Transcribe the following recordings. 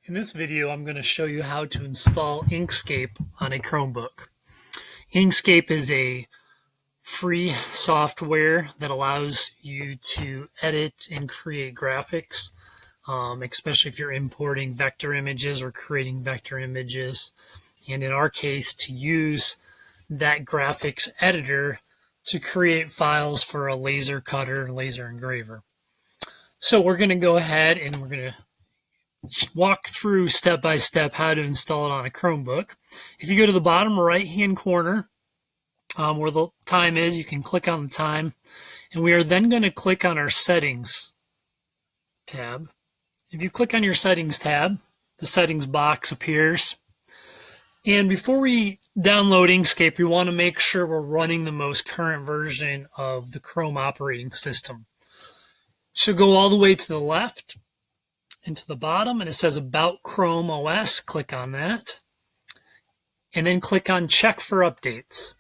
In this video, I'm going to show you how to install Inkscape on a Chromebook. Inkscape is a free software that allows you to edit and create graphics, especially if you're importing vector images or creating vector images. And in our case, to use that graphics editor to create files for a laser cutter, laser engraver. So we're going to go ahead and we're going to walk through step by step how to install it on a Chromebook. If you go to the bottom right hand corner where the time is, you can click on the time, and we are then going to click on our settings tab. If you click on your settings tab, the settings box appears. And before we download Inkscape, we want to make sure we're running the most current version of the Chrome operating system. So go all the way to the left and to the bottom, and it says About Chrome OS. Click on that. And then click on Check for Updates.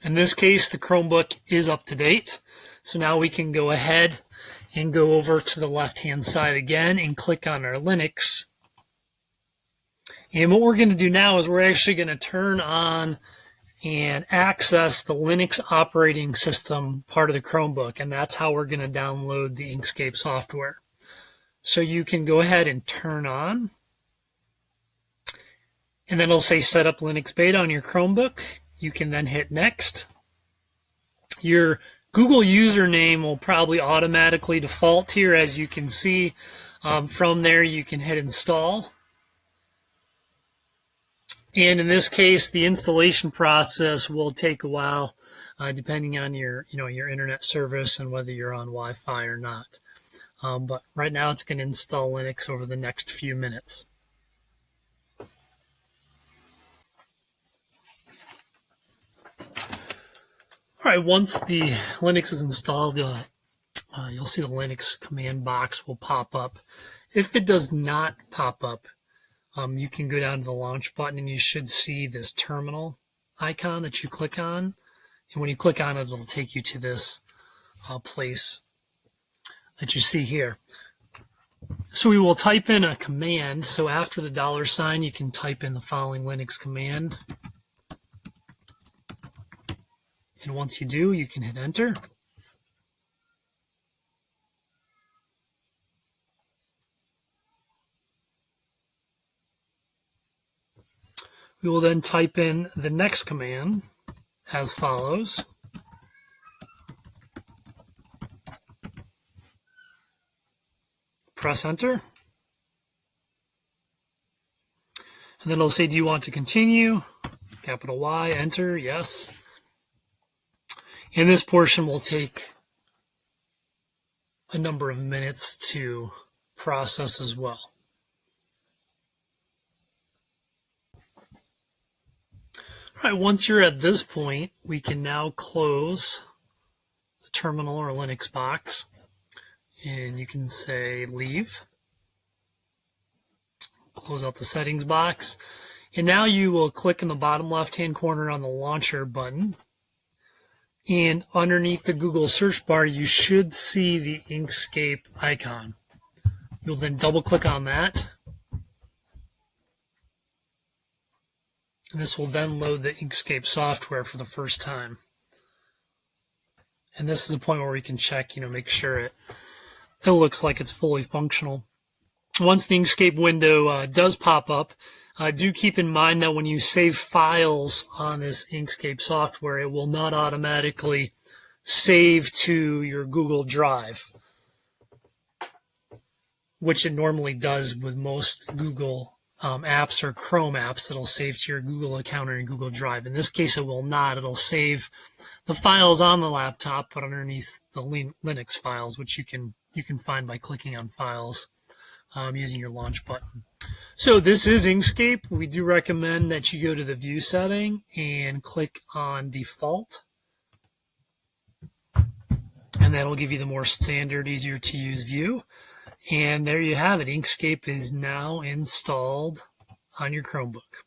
In this case, the Chromebook is up to date. So now we can go ahead and go over to the left-hand side again and click on our Linux. And what we're going to do now is we're actually going to turn on and access the Linux operating system part of the Chromebook, and that's how we're going to download the Inkscape software. So you can go ahead and turn on, and then it'll say Set up Linux Beta on your Chromebook. You can then hit Next. Your Google username will probably automatically default here, as you can see. From there, you can hit Install. And in this case, the installation process will take a while, depending on your internet service and whether you're on Wi-Fi or not. But right now, it's going to install Linux over the next few minutes. All right, once the Linux is installed, you'll see the Linux command box will pop up. If it does not pop up, you can go down to the launch button and you should see this terminal icon that you click on. And when you click on it, it'll take you to this place that you see here. So we will type in a command. So after the $, you can type in the following Linux command. And once you do, you can hit enter. We will then type in the next command as follows. Press enter. And then it'll say, do you want to continue? Capital Y, enter, yes. And this portion will take a number of minutes to process as well. All right, once you're at this point, we can now close the terminal or Linux box. And you can say leave. Close out the settings box. And now you will click in the bottom left-hand corner on the launcher button. And underneath the Google search bar, you should see the Inkscape icon. You'll then double-click on that. And this will then load the Inkscape software for the first time. And this is a point where we can check, make sure it looks like it's fully functional. Once the Inkscape window does pop up, do keep in mind that when you save files on this Inkscape software, it will not automatically save to your Google Drive, which it normally does with most Google apps or Chrome apps. It'll save to your Google account or your Google Drive. In this case, it will not. It'll save the files on the laptop, but underneath the Linux files, which you can find by clicking on Files using your launch button. So this is Inkscape. We do recommend that you go to the View setting and click on Default. And that'll give you the more standard, easier to use view. And there you have it. Inkscape is now installed on your Chromebook.